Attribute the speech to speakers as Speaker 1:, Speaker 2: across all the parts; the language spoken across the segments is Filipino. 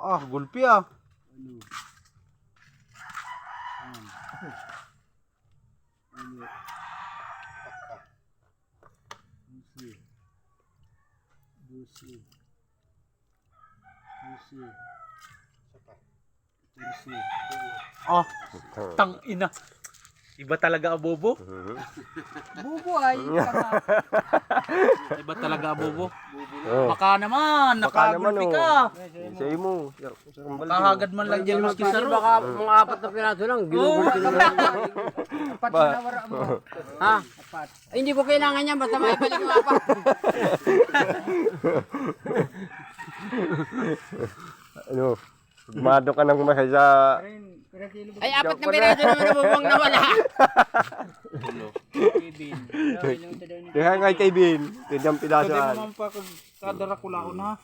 Speaker 1: Ah, gulpi ah. Ah, tang ina. Iba talaga abobo.
Speaker 2: Bubo ay.
Speaker 1: Iba talaga abobo. Baka naman,
Speaker 3: Baka naman,
Speaker 1: nakagulpi
Speaker 3: oh.
Speaker 1: ka.
Speaker 3: Sa'yo mo.
Speaker 1: Kahagad man lang dyan maski saro.
Speaker 4: Baka mga 4 na piraso lang. Ginugulpi na lang.
Speaker 2: Apat na wara mo.
Speaker 4: Ha? Ay, hindi ko kailangan yan. Basta maibalik yung 4.
Speaker 3: Ano? Gumado ka ng mahal sa...
Speaker 4: Ay, 4 na piraso naman nabubuwang nawala.
Speaker 3: Kaya nga kay Bin. Kanyang
Speaker 1: Pwede
Speaker 3: pinasaan.
Speaker 1: naman pa kadara kulaon ha.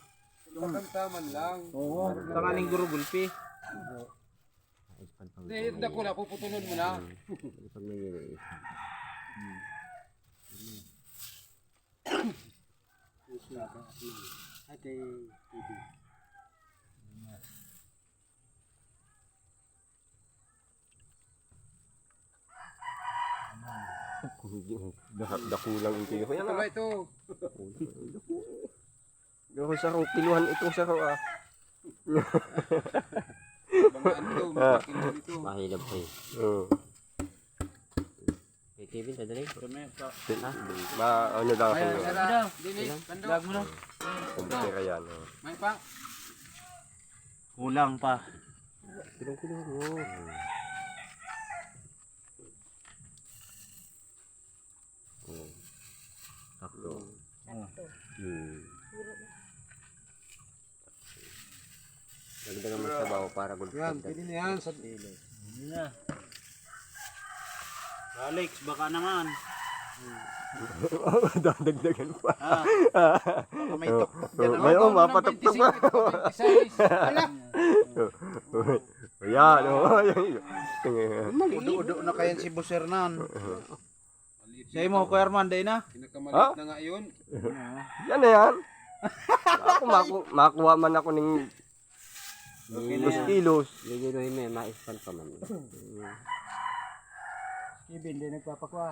Speaker 2: Taman lang.
Speaker 1: Oo, tangaling guro gulpi.
Speaker 2: Hindi, dako na, puputulon mo na.
Speaker 3: Dakulang yung kilo. Yan
Speaker 2: Ito ba
Speaker 3: ah.
Speaker 2: ito?
Speaker 3: Ako sa kong kiluhan itong sa kong ah.
Speaker 2: Bangaan ito, makakilo ito.
Speaker 4: Mahilap ko eh.
Speaker 3: Oo.
Speaker 4: Kay Kevin, sadali.
Speaker 3: Ano lang ako.
Speaker 2: Ayan, sara. Dili, kando.
Speaker 1: Lag mo na.
Speaker 3: Kumpira yan. Oh.
Speaker 2: May pa.
Speaker 1: Kulang pa.
Speaker 3: Kilong-kilong mo.
Speaker 4: Sakto. Lagdag naman sa bawo para gulpi.
Speaker 2: Yan, pwede na yan. Sa
Speaker 1: Hindi na. Alex, baka naman.
Speaker 3: Dadagdagan pa.
Speaker 1: Baka may tok-tok dyan.
Speaker 3: Oh, may mapatok-tok pa.
Speaker 2: 26, wala.
Speaker 3: Ayan, oh.
Speaker 1: Udo-udo na kayan si Boss Hernan. Sa'yo mo, Kuya Herman, day na.
Speaker 2: Pinakamalit na nga yun.
Speaker 3: Yan na yan. Ako makuha man ako ng
Speaker 1: Okay na
Speaker 3: 2
Speaker 1: yan.
Speaker 3: kilos.
Speaker 4: Ligiluhin mo eh, maispan pa man.
Speaker 2: Kevin, di nagpapakuha.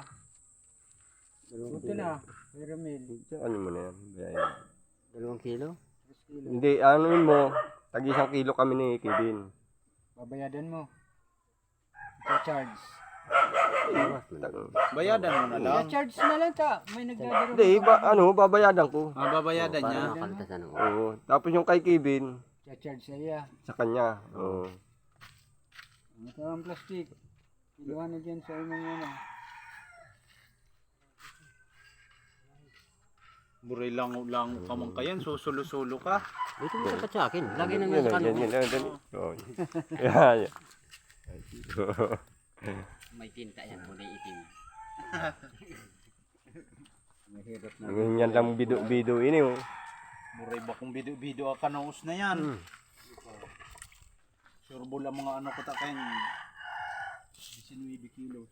Speaker 2: Ito na, pero mil.
Speaker 3: Ano mo na yan? Ayan.
Speaker 4: 2 kilo?
Speaker 3: Hindi, ano yun mo? Tag 1 kilo kami ni Kevin.
Speaker 2: Babayadan mo. Ito charge.
Speaker 1: Bayadan mo na lang.
Speaker 2: Charge na lang ta. May nagdadaro.
Speaker 3: Hindi, babayadan ko.
Speaker 1: Babayadan niya.
Speaker 4: Para makaltasan ako.
Speaker 3: Oo. Tapos yung kay Kevin,
Speaker 2: Charge sa iya.
Speaker 3: sa kanya. Oo.
Speaker 2: Ito ang plastic. Iluhan na dyan sa imong ano.
Speaker 1: Buray lang ka man kayan, susulo-sulo ka.
Speaker 4: Ito mo sapat sa akin. Lagi nang
Speaker 3: Yan,
Speaker 4: nasa
Speaker 3: yan,
Speaker 4: kanon.
Speaker 3: yan. Oo. Yan, yan.
Speaker 4: May tinta yan, kulay itim.
Speaker 3: Ganyan lang bido ini oh.
Speaker 1: Buray ba kung bido-bido ka naus na yan. Sure bula mga ano ko ta kayan. 19 kilos.